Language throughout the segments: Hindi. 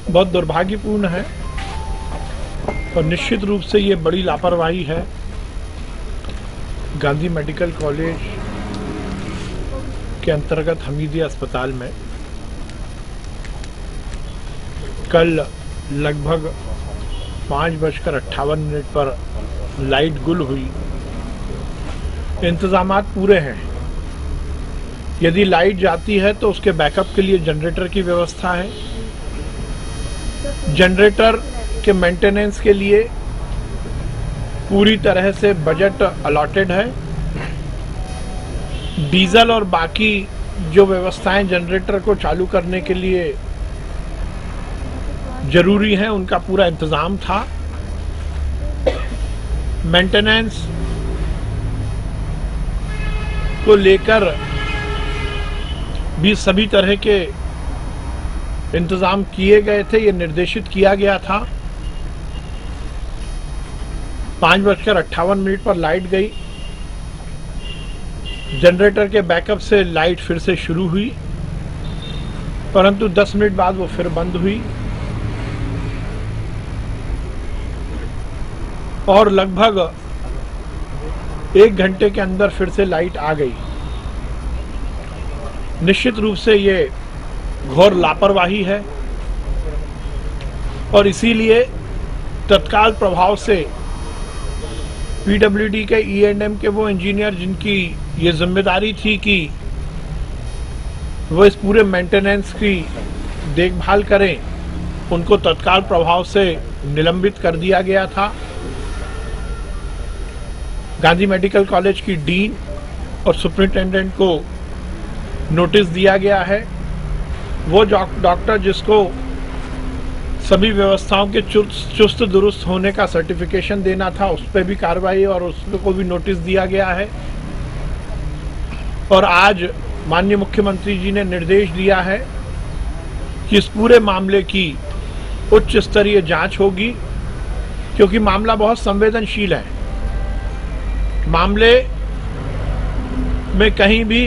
बहुत दुर्भाग्यपूर्ण है और निश्चित रूप से ये बड़ी लापरवाही है गांधी मेडिकल कॉलेज के अंतर्गत हमीदिया अस्पताल में कल लगभग 5:58 पर लाइट गुल हुई। इंतजामात पूरे हैं। यदि लाइट जाती है तो उसके बैकअप के लिए जनरेटर की व्यवस्था है। जनरेटर के मेंटेनेंस के लिए पूरी तरह से बजट अलॉटेड है। डीजल और बाकी जो व्यवस्थाएं जनरेटर को चालू करने के लिए जरूरी हैं उनका पूरा इंतजाम था। मेंटेनेंस को लेकर भी सभी तरह के इंतजाम किए गए थे, ये निर्देशित किया गया था। 5:58 पर लाइट गई। जनरेटर के बैकअप से लाइट फिर से शुरू हुई, परंतु 10 मिनट बाद वो फिर बंद हुई और लगभग 1 घंटे के अंदर फिर से लाइट आ गई। निश्चित रूप से ये घोर लापरवाही है और इसीलिए तत्काल प्रभाव से पीडब्ल्यूडी के E&M के वो इंजीनियर जिनकी ये जिम्मेदारी थी कि वो इस पूरे मेंटेनेंस की देखभाल करें, उनको तत्काल प्रभाव से निलंबित कर दिया गया था। गांधी मेडिकल कॉलेज की डीन और सुपरिटेंडेंट को नोटिस दिया गया है। वो डॉक्टर जिसको सभी व्यवस्थाओं के चुस्त दुरुस्त होने का सर्टिफिकेशन देना था, उस पर भी कार्रवाई और उसको भी नोटिस दिया गया है। और आज माननीय मुख्यमंत्री जी ने निर्देश दिया है कि इस पूरे मामले की उच्च स्तरीय जांच होगी, क्योंकि मामला बहुत संवेदनशील है। मामले में कहीं भी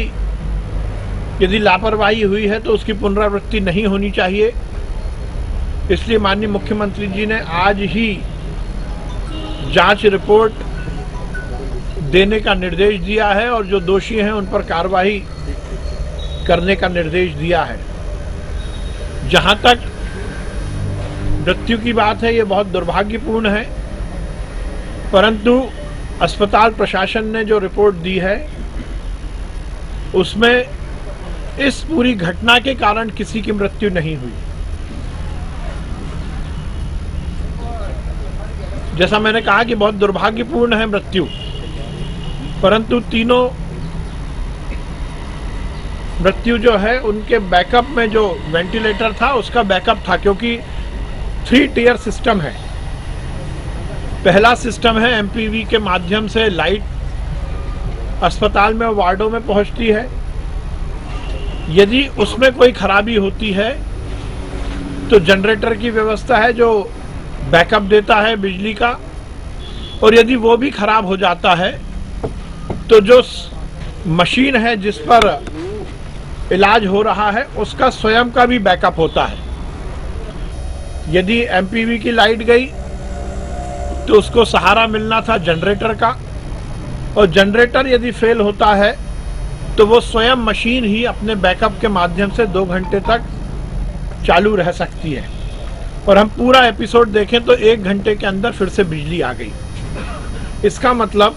यदि लापरवाही हुई है तो उसकी पुनरावृत्ति नहीं होनी चाहिए। इसलिए माननीय मुख्यमंत्री जी ने आज ही जांच रिपोर्ट देने का निर्देश दिया है और जो दोषी हैं उन पर कार्रवाई करने का निर्देश दिया है। जहां तक मृत्यु की बात है, ये बहुत दुर्भाग्यपूर्ण है, परंतु अस्पताल प्रशासन ने जो रिपोर्ट दी है उसमें इस पूरी घटना के कारण किसी की मृत्यु नहीं हुई। जैसा मैंने कहा कि बहुत दुर्भाग्यपूर्ण है मृत्यु, परंतु तीनों मृत्यु जो है उनके बैकअप में जो वेंटिलेटर था उसका बैकअप था, क्योंकि 3 टियर सिस्टम है। पहला सिस्टम है एमपीवी के माध्यम से लाइट अस्पताल में वार्डों में पहुंचती है। यदि उसमें कोई खराबी होती है तो जनरेटर की व्यवस्था है जो बैकअप देता है बिजली का, और यदि वो भी खराब हो जाता है तो जो मशीन है जिस पर इलाज हो रहा है उसका स्वयं का भी बैकअप होता है। यदि एमपीवी की लाइट गई तो उसको सहारा मिलना था जनरेटर का, और जनरेटर यदि फेल होता है तो वो स्वयं मशीन ही अपने बैकअप के माध्यम से 2 घंटे तक चालू रह सकती है। और हम पूरा एपिसोड देखें तो 1 घंटे के अंदर फिर से बिजली आ गई। इसका मतलब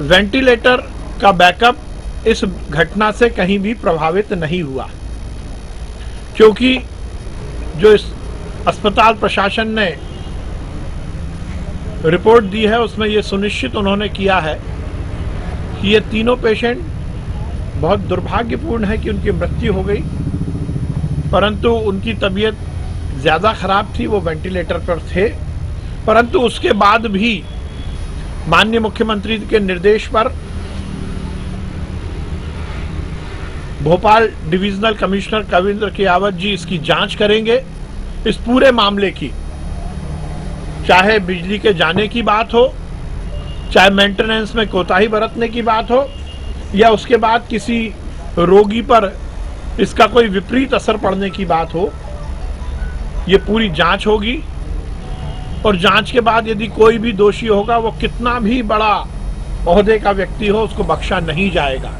वेंटिलेटर का बैकअप इस घटना से कहीं भी प्रभावित नहीं हुआ, क्योंकि जो इस अस्पताल प्रशासन ने रिपोर्ट दी है उसमें ये सुनिश्चित उन्होंने किया है कि ये तीनों पेशेंट, बहुत दुर्भाग्यपूर्ण है कि उनकी मृत्यु हो गई, परंतु उनकी तबीयत ज़्यादा खराब थी, वो वेंटिलेटर पर थे। परंतु उसके बाद भी माननीय मुख्यमंत्री के निर्देश पर भोपाल डिविजनल कमिश्नर कविंद्र कियावत जी इसकी जांच करेंगे, इस पूरे मामले की। चाहे बिजली के जाने की बात हो, चाहे मेंटेनेंस में कोताही बरतने की बात हो, या उसके बाद किसी रोगी पर इसका कोई विपरीत असर पड़ने की बात हो, ये पूरी जांच होगी और जांच के बाद यदि कोई भी दोषी होगा, वो कितना भी बड़ा ओहदे का व्यक्ति हो, उसको बख्शा नहीं जाएगा।